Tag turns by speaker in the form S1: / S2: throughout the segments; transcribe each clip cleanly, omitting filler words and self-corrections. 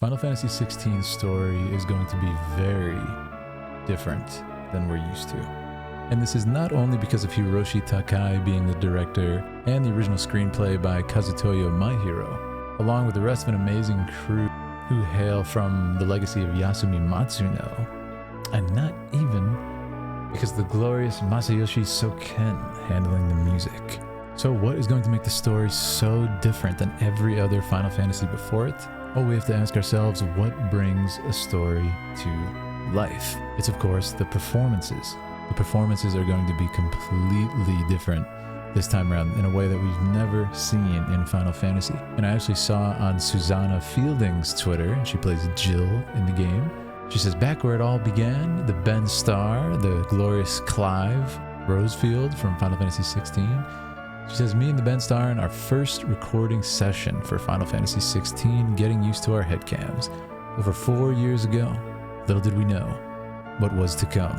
S1: Final Fantasy XVI's story is going to be very different than we're used to. And this is not only because of Hiroshi Takai being the director and the original screenplay by Kazutoyo Maehiro, along with the rest of an amazing crew who hail from the legacy of Yasumi Matsuno, and not even because of the glorious Masayoshi Soken handling the music. So what is going to make the story so different than every other Final Fantasy before it? Well, we have to ask ourselves, what brings a story to life? It's of course the performances. The performances are going to be completely different this time around in a way that we've never seen in Final Fantasy. And I actually saw on Susanna Fielding's Twitter, and she plays Jill in the game. She says, back where it all began, the Ben Starr, the glorious Clive Rosefield from Final Fantasy XVI. She says, me and the Ben Starr in our first recording session for Final Fantasy XVI, getting used to our headcams. Over 4 years ago, little did we know what was to come.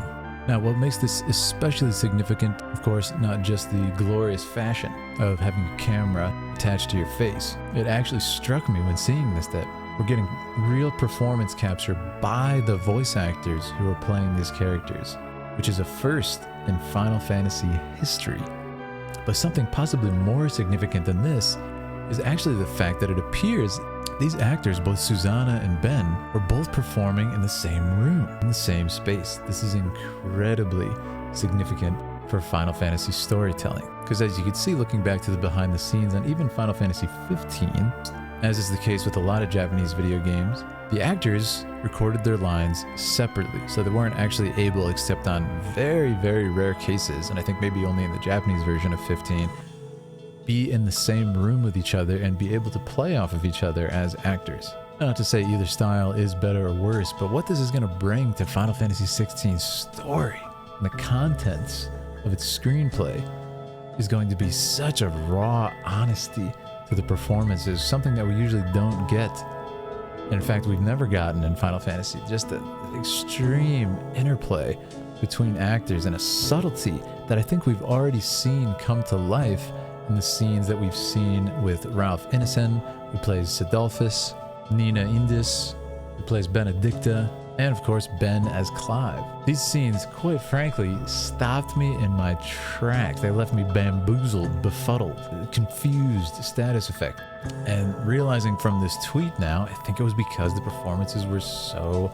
S1: Now, what makes this especially significant, of course, not just the glorious fashion of having a camera attached to your face. It actually struck me when seeing this that we're getting real performance capture by the voice actors who are playing these characters, which is a first in Final Fantasy history. But something possibly more significant than this is actually the fact that it appears these actors, both Susanna and Ben, were both performing in the same room, in the same space. This is incredibly significant for Final Fantasy storytelling. Because as you can see looking back to the behind the scenes on even Final Fantasy XV, as is the case with a lot of Japanese video games, the actors recorded their lines separately, so they weren't actually able, except on very, very rare cases, and I think maybe only in the Japanese version of 15, be in the same room with each other and be able to play off of each other as actors. Not to say either style is better or worse, but what this is going to bring to Final Fantasy XVI's story and the contents of its screenplay is going to be such a raw honesty to the performances, something that we usually don't get. In fact, we've never gotten in Final Fantasy, just the extreme interplay between actors and a subtlety that I think we've already seen come to life in the scenes that we've seen with Ralph Ineson, who plays Sidolphus, Nina Indis, who plays Benedicta, and of course Ben as Clive. These scenes, quite frankly, stopped me in my tracks. They left me bamboozled, befuddled, confused, status effect. And realizing from this tweet now, I think it was because the performances were so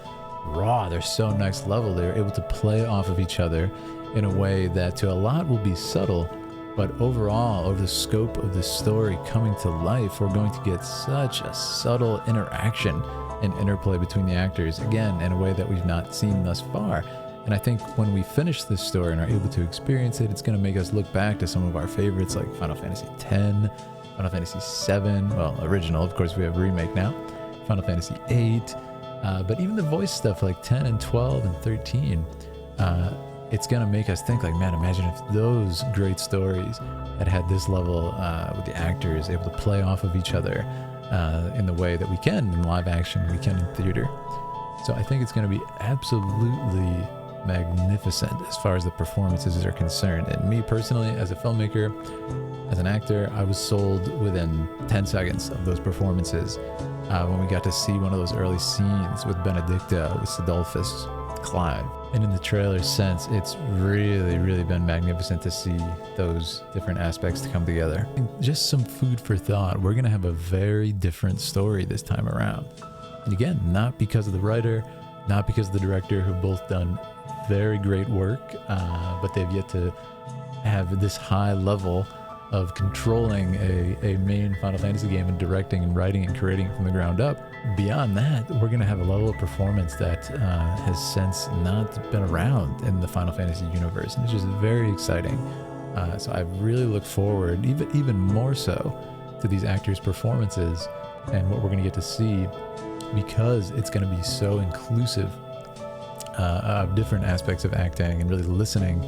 S1: raw, they're so next level, they were able to play off of each other in a way that to a lot will be subtle, but overall, over the scope of the story coming to life, we're going to get such a subtle interaction and interplay between the actors, again, in a way that we've not seen thus far. And I think when we finish this story and are able to experience it, it's going to make us look back to some of our favorites like Final Fantasy X, Final Fantasy VII, well, original, of course we have remake now, Final Fantasy VIII, but even the voice stuff like 10 and 12 and 13, it's going to make us think like, man, imagine if those great stories had this level with the actors able to play off of each other in the way that we can in live action, we can in theater. So I think it's going to be absolutely magnificent as far as the performances are concerned. And me personally, as a filmmaker, as an actor, I was sold within 10 seconds of those performances when we got to see one of those early scenes with Benedicta, with Sidolphus, Clive. And in the trailer sense, it's really been magnificent to see those different aspects to come together. And just some food for thought. We're going to have a very different story this time around. And again, not because of the writer, not because of the director, who've both done very great work, but they've yet to have this high level of controlling a main Final Fantasy game and directing and writing and creating it from the ground up. Beyond that, we're going to have a level of performance that has since not been around in the Final Fantasy universe, and it's just very exciting. So I really look forward, even more so, to these actors' performances and what we're going to get to see, because it's going to be so inclusive of different aspects of acting and really listening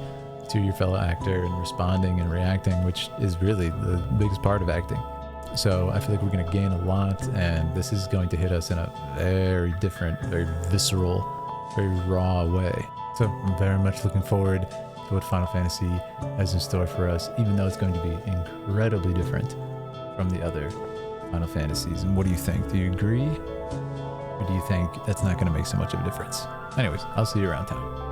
S1: to your fellow actor and responding and reacting, which is really the biggest part of acting. So I feel like we're going to gain a lot, and this is going to hit us in a very different, very visceral, very raw way. So I'm very much looking forward to what Final Fantasy has in store for us, even though it's going to be incredibly different from the other Final Fantasies. And what do you think? Do you agree? you think that's not going to make so much of a difference. Anyways, I'll see you around town.